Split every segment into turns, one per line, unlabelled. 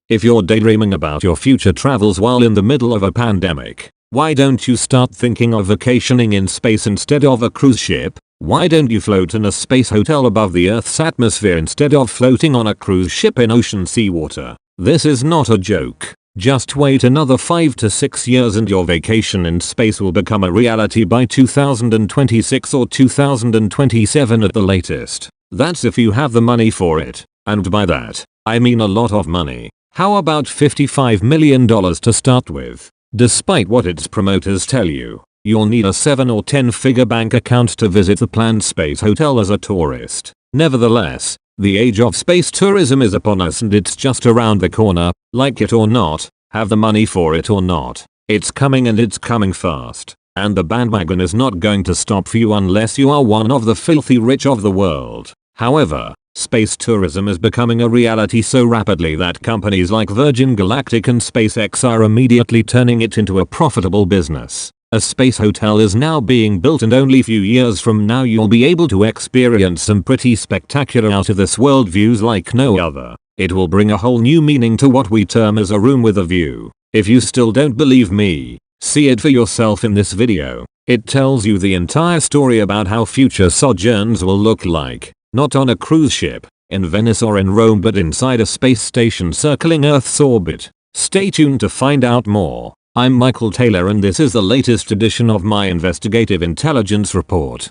If you're daydreaming about your future travels while in the middle of a pandemic, why don't you start thinking of vacationing in space instead of a cruise ship? Why don't you float in a space hotel above the Earth's atmosphere instead of floating on a cruise ship in ocean seawater? This is not a joke. Just wait another 5 to 6 years and your vacation in space will become a reality by 2026 or 2027 at the latest. That's if you have the money for it. And by that, I mean a lot of money. How about $55 million to start with? Despite what its promoters tell you, you'll need a 7 or 10 figure bank account to visit the planned space hotel as a tourist. Nevertheless, the age of space tourism is upon us and it's just around the corner. Like it or not, have the money for it or not, it's coming and it's coming fast. And the bandwagon is not going to stop for you unless you are one of the filthy rich of the world. However, space tourism is becoming a reality so rapidly that companies like Virgin Galactic and SpaceX are immediately turning it into a profitable business. A space hotel is now being built and only few years from now you'll be able to experience some pretty spectacular out of this world views like no other. It will bring a whole new meaning to what we term as a room with a view. If you still don't believe me, see it for yourself in this video. It tells you the entire story about how future sojourns will look like. Not on a cruise ship, in Venice or in Rome, but inside a space station circling Earth's orbit. Stay tuned to find out more. I'm Michael Taylor and this is the latest edition of my investigative intelligence report.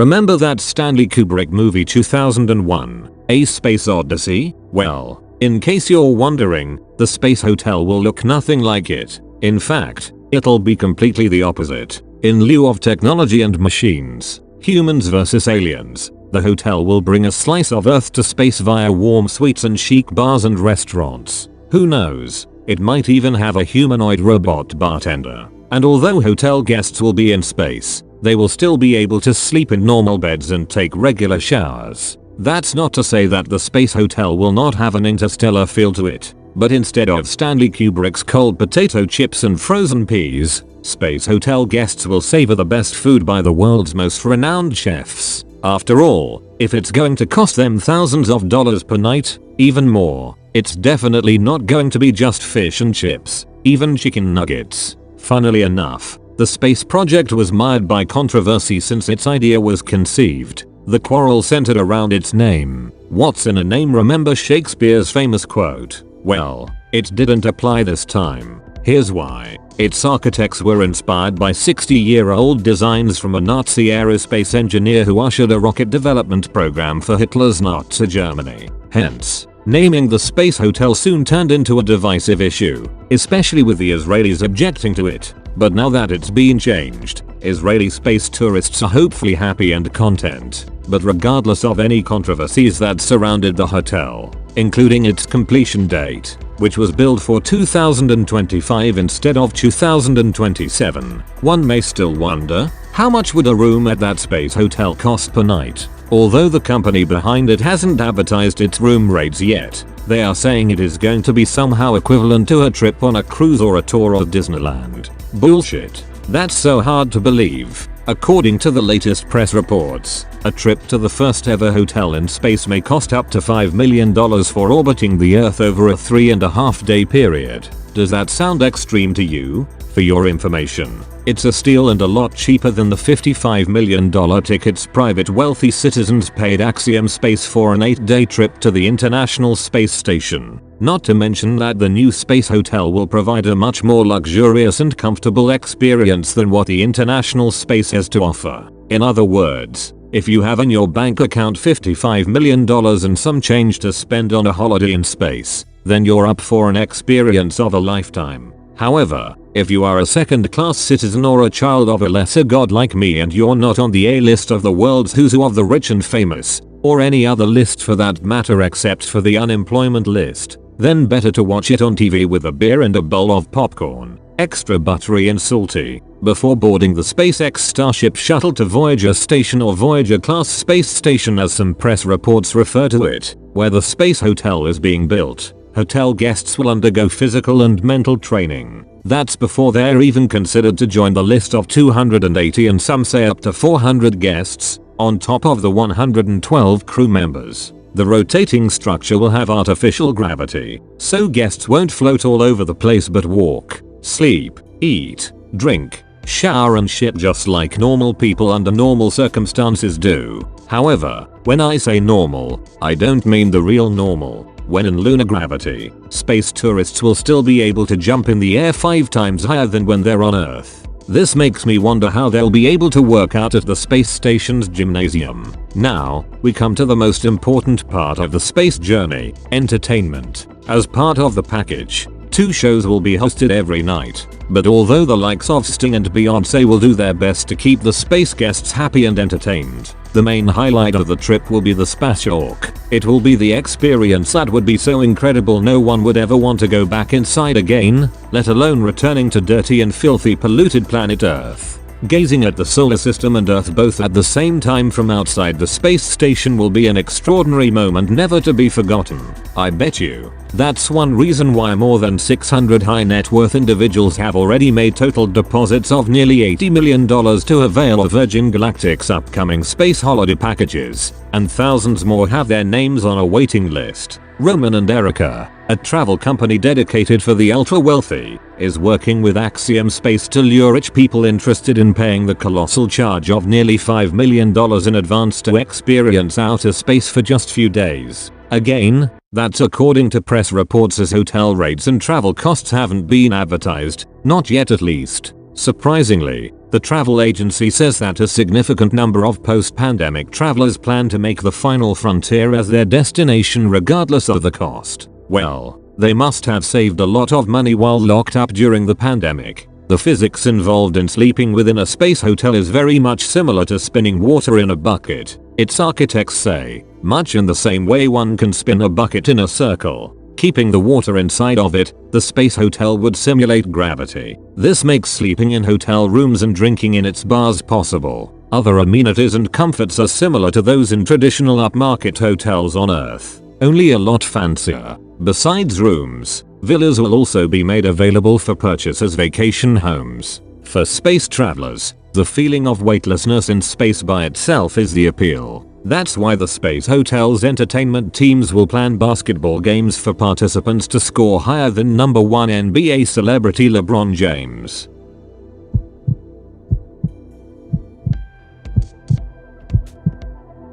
Remember that Stanley Kubrick movie 2001, A Space Odyssey? Well, in case you're wondering, the space hotel will look nothing like it. In fact, it'll be completely the opposite. In lieu of technology and machines, humans versus aliens, the hotel will bring a slice of Earth to space via warm suites and chic bars and restaurants. Who knows, it might even have a humanoid robot bartender. And although hotel guests will be in space, they will still be able to sleep in normal beds and take regular showers. That's not to say that the space hotel will not have an interstellar feel to it, but instead of Stanley Kubrick's cold potato chips and frozen peas, space hotel guests will savor the best food by the world's most renowned chefs. After all, if it's going to cost them thousands of dollars per night, even more, it's definitely not going to be just fish and chips, even chicken nuggets. Funnily enough, the space project was mired by controversy since its idea was conceived. The quarrel centered around its name. What's in a name? Remember Shakespeare's famous quote? Well, it didn't apply this time. Here's why. Its architects were inspired by 60-year-old designs from a Nazi aerospace engineer who ushered a rocket development program for Hitler's Nazi Germany. Hence, naming the space hotel soon turned into a divisive issue, especially with the Israelis objecting to it. But now that it's been changed, Israeli space tourists are hopefully happy and content. But regardless of any controversies that surrounded the hotel, including its completion date, which was billed for 2025 instead of 2027, one may still wonder, how much would a room at that space hotel cost per night? Although the company behind it hasn't advertised its room rates yet, they are saying it is going to be somehow equivalent to a trip on a cruise or a tour of Disneyland. Bullshit. That's so hard to believe. According to the latest press reports, a trip to the first ever hotel in space may cost up to $5 million for orbiting the Earth over a 3.5-day period. Does that sound extreme to you? For your information, it's a steal and a lot cheaper than the $55 million tickets private wealthy citizens paid Axiom Space for an 8-day trip to the International Space Station. Not to mention that the new space hotel will provide a much more luxurious and comfortable experience than what the International Space has to offer. In other words, if you have in your bank account $55 million and some change to spend on a holiday in space, then you're up for an experience of a lifetime. However, if you are a second-class citizen or a child of a lesser god like me and you're not on the A-list of the world's who's who of the rich and famous, or any other list for that matter except for the unemployment list, then better to watch it on TV with a beer and a bowl of popcorn, extra buttery and salty, before boarding the SpaceX Starship shuttle to Voyager Station or Voyager class space station as some press reports refer to it, where the space hotel is being built. Hotel guests will undergo physical and mental training. That's before they're even considered to join the list of 280 and some say up to 400 guests, on top of the 112 crew members. The rotating structure will have artificial gravity, so guests won't float all over the place but walk, sleep, eat, drink, shower and shit just like normal people under normal circumstances do. However, when I say normal, I don't mean the real normal. When in lunar gravity, space tourists will still be able to jump in the air 5 times higher than when they're on Earth. This makes me wonder how they'll be able to work out at the space station's gymnasium. Now, we come to the most important part of the space journey, entertainment. As part of the package, 2 shows will be hosted every night. But although the likes of Sting and Beyonce will do their best to keep the space guests happy and entertained, the main highlight of the trip will be the Spacewalk. It will be the experience that would be so incredible no one would ever want to go back inside again, let alone returning to dirty and filthy polluted planet Earth. Gazing at the solar system and Earth both at the same time from outside the space station will be an extraordinary moment never to be forgotten. I bet you. That's one reason why more than 600 high net worth individuals have already made total deposits of nearly $80 million to avail of Virgin Galactic's upcoming space holiday packages, and thousands more have their names on a waiting list. Roman and Erica, a travel company dedicated for the ultra wealthy, is working with Axiom Space to lure rich people interested in paying the colossal charge of nearly $5 million in advance to experience outer space for just few days. Again, that's according to press reports as hotel rates and travel costs haven't been advertised, not yet at least. Surprisingly, the travel agency says that a significant number of post-pandemic travelers plan to make the final frontier as their destination regardless of the cost. Well, they must have saved a lot of money while locked up during the pandemic. The physics involved in sleeping within a space hotel is very much similar to spinning water in a bucket. Its architects say, much in the same way one can spin a bucket in a circle, keeping the water inside of it, the space hotel would simulate gravity. This makes sleeping in hotel rooms and drinking in its bars possible. Other amenities and comforts are similar to those in traditional upmarket hotels on Earth, only a lot fancier. Besides rooms, villas will also be made available for purchase as vacation homes. For space travelers, the feeling of weightlessness in space by itself is the appeal. That's why the space hotel's entertainment teams will plan basketball games for participants to score higher than #1 NBA celebrity LeBron James.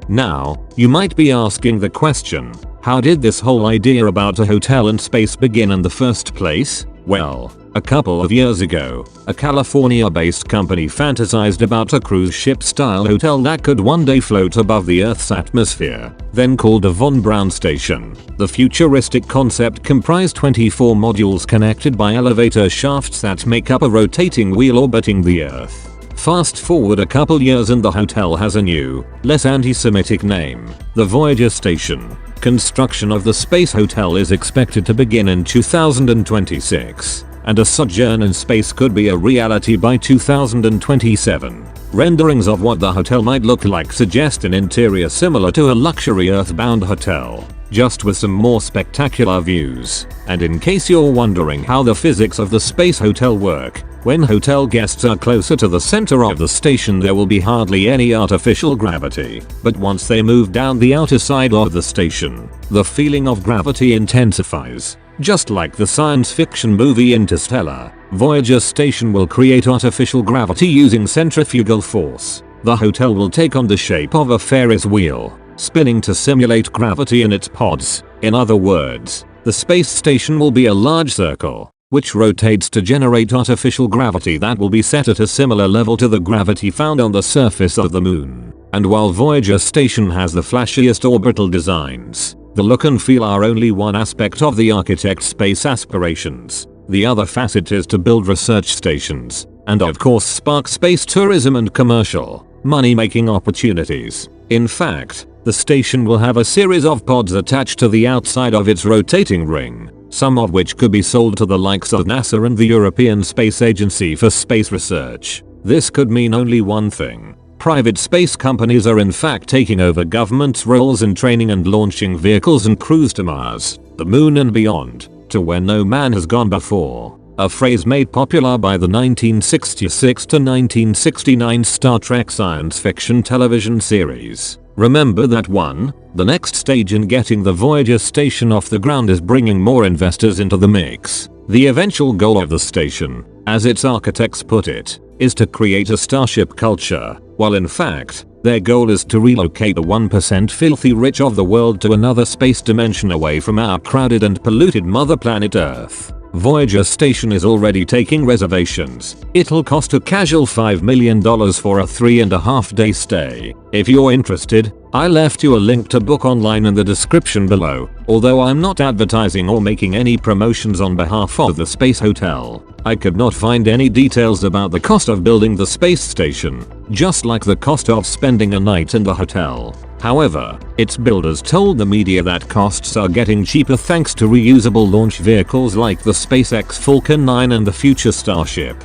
Now, you might be asking the question, how did this whole idea about a hotel in space begin in the first place? Well, a couple of years ago, a California-based company fantasized about a cruise ship-style hotel that could one day float above the Earth's atmosphere, then called a Von Braun Station. The futuristic concept comprised 24 modules connected by elevator shafts that make up a rotating wheel orbiting the Earth. Fast forward a couple years and the hotel has a new, less anti-Semitic name, the Voyager Station. Construction of the space hotel is expected to begin in 2026, and a sojourn in space could be a reality by 2027. Renderings of what the hotel might look like suggest an interior similar to a luxury Earthbound hotel, just with some more spectacular views. And in case you're wondering how the physics of the space hotel work, when hotel guests are closer to the center of the station there will be hardly any artificial gravity, but once they move down the outer side of the station, the feeling of gravity intensifies. Just like the science fiction movie Interstellar, Voyager Station will create artificial gravity using centrifugal force. The hotel will take on the shape of a Ferris wheel, spinning to simulate gravity in its pods. In other words, the space station will be a large circle, which rotates to generate artificial gravity that will be set at a similar level to the gravity found on the surface of the moon. And while Voyager Station has the flashiest orbital designs, the look and feel are only one aspect of the architect's space aspirations. The other facet is to build research stations, and of course spark space tourism and commercial, money-making opportunities. In fact, the station will have a series of pods attached to the outside of its rotating ring, some of which could be sold to the likes of NASA and the European Space Agency for space research. This could mean only one thing. Private space companies are in fact taking over government's roles in training and launching vehicles and crews to Mars, the moon and beyond, to where no man has gone before. A phrase made popular by the 1966 to 1969 Star Trek science fiction television series. Remember that one? The next stage in getting the Voyager Station off the ground is bringing more investors into the mix. The eventual goal of the station, as its architects put it, is to create a starship culture, while in fact, their goal is to relocate the 1% filthy rich of the world to another space dimension away from our crowded and polluted mother planet Earth. Voyager Station is already taking reservations. It'll cost a casual $5 million for a 3.5-day stay. If you're interested, I left you a link to book online in the description below. Although I'm not advertising or making any promotions on behalf of the space hotel, I could not find any details about the cost of building the space station, just like the cost of spending a night in the hotel. However, its builders told the media that costs are getting cheaper thanks to reusable launch vehicles like the SpaceX Falcon 9 and the future Starship.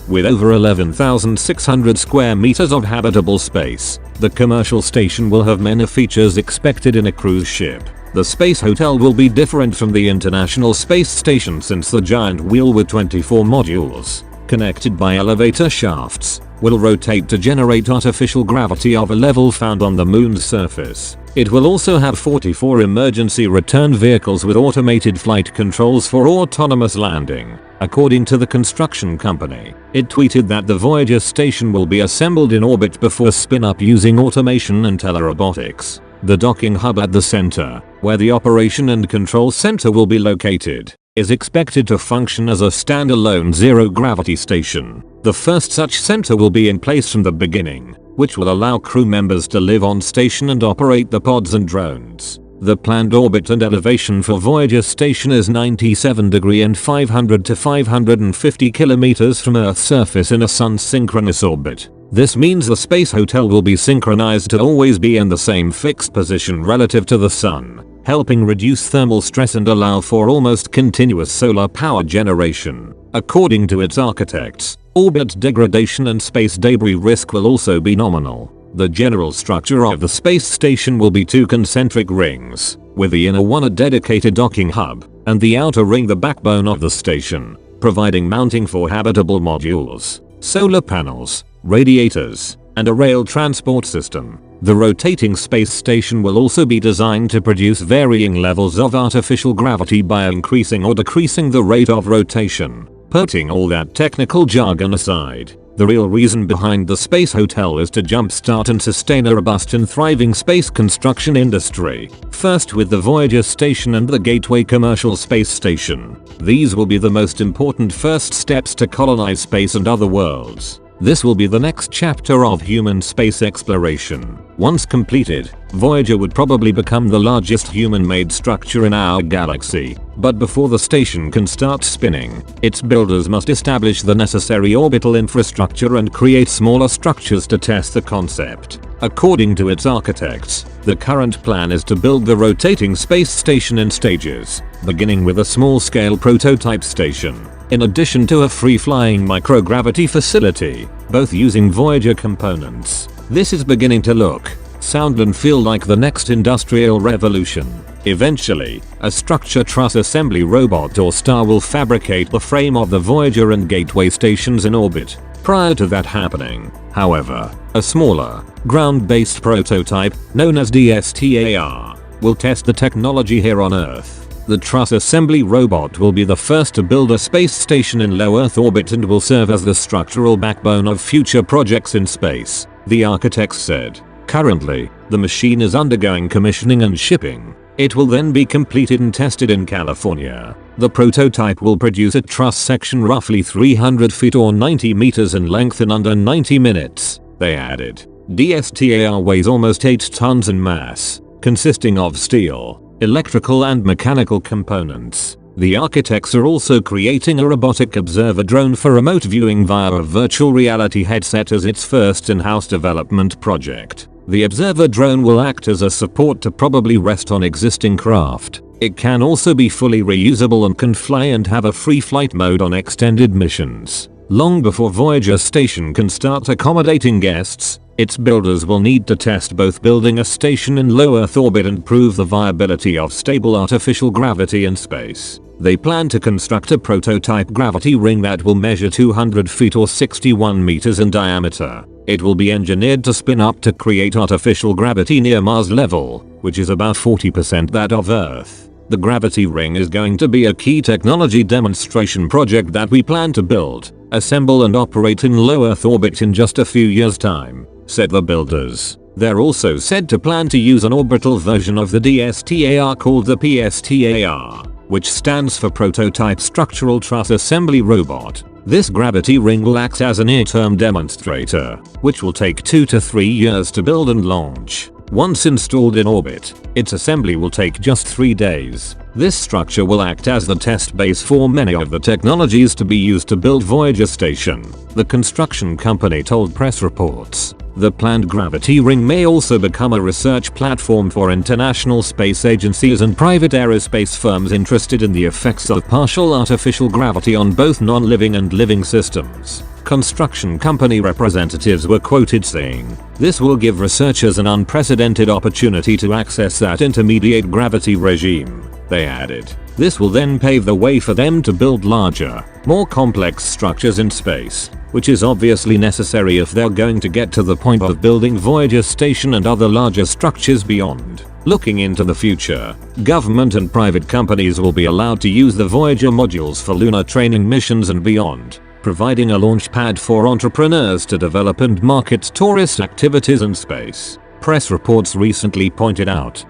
With over 11,600 square meters of habitable space, the commercial station will have many features expected in a cruise ship. The space hotel will be different from the International Space Station since the giant wheel with 24 modules, connected by elevator shafts, will rotate to generate artificial gravity of a level found on the moon's surface. It will also have 44 emergency return vehicles with automated flight controls for autonomous landing. According to the construction company, it tweeted that the Voyager Station will be assembled in orbit before spin-up using automation and telerobotics. The docking hub at the center, where the operation and control center will be located, is expected to function as a standalone zero-gravity station. The first such center will be in place from the beginning, which will allow crew members to live on station and operate the pods and drones. The planned orbit and elevation for Voyager Station is 97 degrees and 500 to 550 kilometers from Earth's surface in a sun-synchronous orbit. This means the space hotel will be synchronized to always be in the same fixed position relative to the sun, helping reduce thermal stress and allow for almost continuous solar power generation. According to its architects, orbit degradation and space debris risk will also be nominal. The general structure of the space station will be two concentric rings, with the inner one a dedicated docking hub, and the outer ring the backbone of the station, providing mounting for habitable modules, solar panels, radiators, and a rail transport system. The rotating space station will also be designed to produce varying levels of artificial gravity by increasing or decreasing the rate of rotation. Putting all that technical jargon aside, the real reason behind the space hotel is to jumpstart and sustain a robust and thriving space construction industry. First with the Voyager Station and the Gateway Commercial Space Station. These will be the most important first steps to colonize space and other worlds. This will be the next chapter of human space exploration. Once completed, Voyager would probably become the largest human-made structure in our galaxy. But before the station can start spinning, its builders must establish the necessary orbital infrastructure and create smaller structures to test the concept. According to its architects, the current plan is to build the rotating space station in stages, beginning with a small-scale prototype station, in addition to a free-flying microgravity facility, both using Voyager components. This is beginning to look, sound and feel like the next industrial revolution. Eventually, a structure truss assembly robot or star will fabricate the frame of the Voyager and Gateway stations in orbit. Prior to that happening, However, a smaller, ground-based prototype, known as DSTAR, will test the technology here on Earth. The truss assembly robot will be the first to build a space station in low Earth orbit and will serve as the structural backbone of future projects in space, the architects said. Currently, the machine is undergoing commissioning and shipping. It will then be completed and tested in California. The prototype will produce a truss section roughly 300 feet or 90 meters in length in under 90 minutes, they added. DSTAR weighs almost 8 tons in mass, consisting of steel, electrical and mechanical components. The architects are also creating a robotic observer drone for remote viewing via a virtual reality headset as its first in-house development project. The observer drone will act as a support to probably rest on existing craft. It can also be fully reusable and can fly and have a free flight mode on extended missions. Long before Voyager Station can start accommodating guests, its builders will need to test both building a station in low Earth orbit and prove the viability of stable artificial gravity in space. They plan to construct a prototype gravity ring that will measure 200 feet or 61 meters in diameter. It will be engineered to spin up to create artificial gravity near Mars level, which is about 40% that of Earth. The gravity ring is going to be a key technology demonstration project that we plan to build, assemble and operate in low Earth orbit in just a few years' time, said the builders. They're also said to plan to use an orbital version of the DSTAR called the PSTAR, which stands for Prototype Structural Truss Assembly Robot. This gravity ring will act as a near-term demonstrator, which will take 2 to 3 years to build and launch. Once installed in orbit, its assembly will take just 3 days. This structure will act as the test base for many of the technologies to be used to build Voyager Station, the construction company told press reports. The planned gravity ring may also become a research platform for international space agencies and private aerospace firms interested in the effects of partial artificial gravity on both non-living and living systems. Construction company representatives were quoted saying, "This will give researchers an unprecedented opportunity to access that intermediate gravity regime," they added. This will then pave the way for them to build larger, more complex structures in space, which is obviously necessary if they're going to get to the point of building Voyager Station and other larger structures beyond. Looking into the future, government and private companies will be allowed to use the Voyager modules for lunar training missions and beyond, providing a launch pad for entrepreneurs to develop and market tourist activities in space, press reports recently pointed out.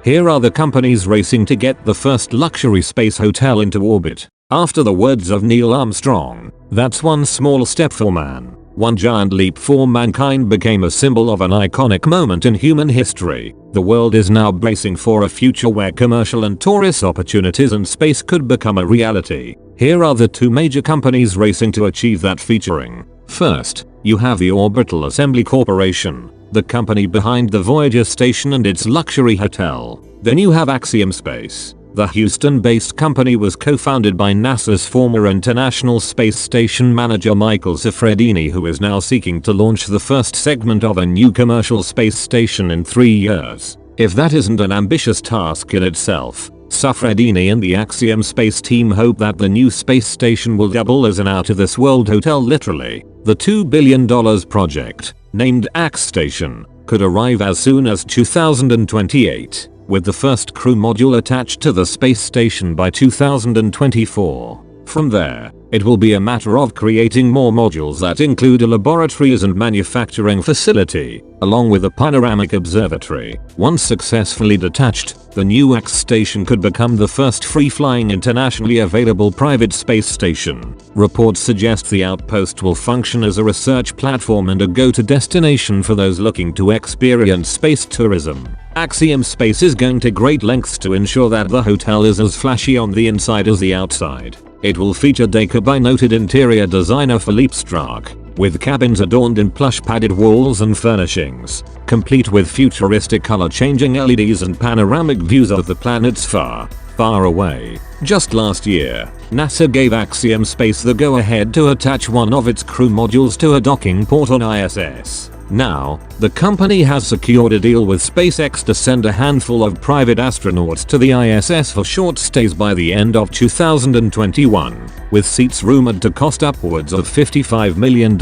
Here are the companies racing to get the first luxury space hotel into orbit. After the words of Neil Armstrong, "That's one small step for man, one giant leap for mankind" became a symbol of an iconic moment in human history. The world is now bracing for a future where commercial and tourist opportunities in space could become a reality. Here are the 2 major companies racing to achieve that featuring. First, you have the Orbital Assembly Corporation, the company behind the Voyager Station and its luxury hotel. Then you have Axiom Space. The Houston-based company was co-founded by NASA's former International Space Station manager Michael Safredini, who is now seeking to launch the first segment of a new commercial space station in 3 years. If that isn't an ambitious task in itself, Safredini and the Axiom Space team hope that the new space station will double as an out-of-this-world hotel literally. The $2 billion project, named Ax Station, could arrive as soon as 2028, with the first crew module attached to the space station by 2024. From there, it will be a matter of creating more modules that include a laboratories and manufacturing facility, along with a panoramic observatory. Once successfully detached, the new Ax station could become the first free-flying internationally available private space station. Reports suggest the outpost will function as a research platform and a go-to destination for those looking to experience space tourism. Axiom Space is going to great lengths to ensure that the hotel is as flashy on the inside as the outside. It will feature decor by noted interior designer Philippe Strauch, with cabins adorned in plush padded walls and furnishings, complete with futuristic color-changing LEDs and panoramic views of the planets far, far away. Just last year, NASA gave Axiom Space the go-ahead to attach one of its crew modules to a docking port on ISS. Now, the company has secured a deal with SpaceX to send a handful of private astronauts to the ISS for short stays by the end of 2021, with seats rumored to cost upwards of $55 million.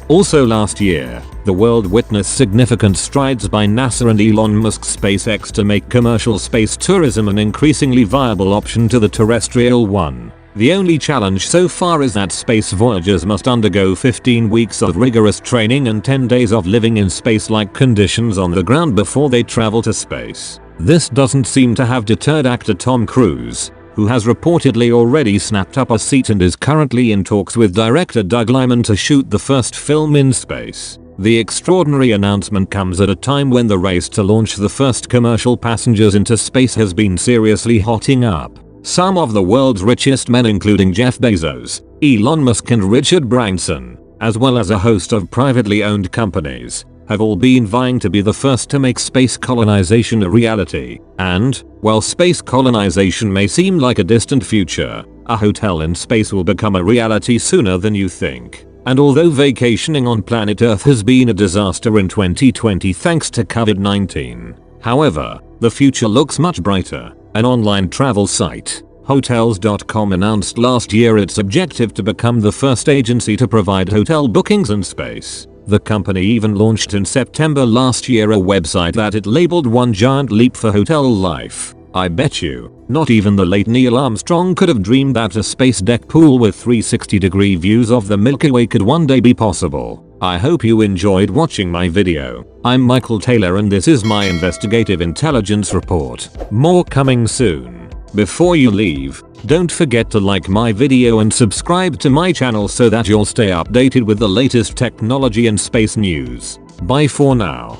Also last year, the world witnessed significant strides by NASA and Elon Musk's SpaceX to make commercial space tourism an increasingly viable option to the terrestrial one. The only challenge so far is that space voyagers must undergo 15 weeks of rigorous training and 10 days of living in space-like conditions on the ground before they travel to space. This doesn't seem to have deterred actor Tom Cruise, who has reportedly already snapped up a seat and is currently in talks with director Doug Liman to shoot the first film in space. The extraordinary announcement comes at a time when the race to launch the first commercial passengers into space has been seriously hotting up. Some of the world's richest men, including Jeff Bezos, Elon Musk and Richard Branson, as well as a host of privately owned companies, have all been vying to be the first to make space colonization a reality. And, while space colonization may seem like a distant future, a hotel in space will become a reality sooner than you think. And although vacationing on planet Earth has been a disaster in 2020 thanks to COVID-19, however, the future looks much brighter. An online travel site, Hotels.com, announced last year its objective to become the first agency to provide hotel bookings in space. The company even launched in September last year a website that it labeled "One Giant Leap for Hotel Life." I bet you, not even the late Neil Armstrong could have dreamed that a space deck pool with 360-degree views of the Milky Way could one day be possible. I hope you enjoyed watching my video. I'm Michael Taylor and this is my investigative intelligence report. More coming soon. Before you leave, don't forget to like my video and subscribe to my channel so that you'll stay updated with the latest technology and space news. Bye for now.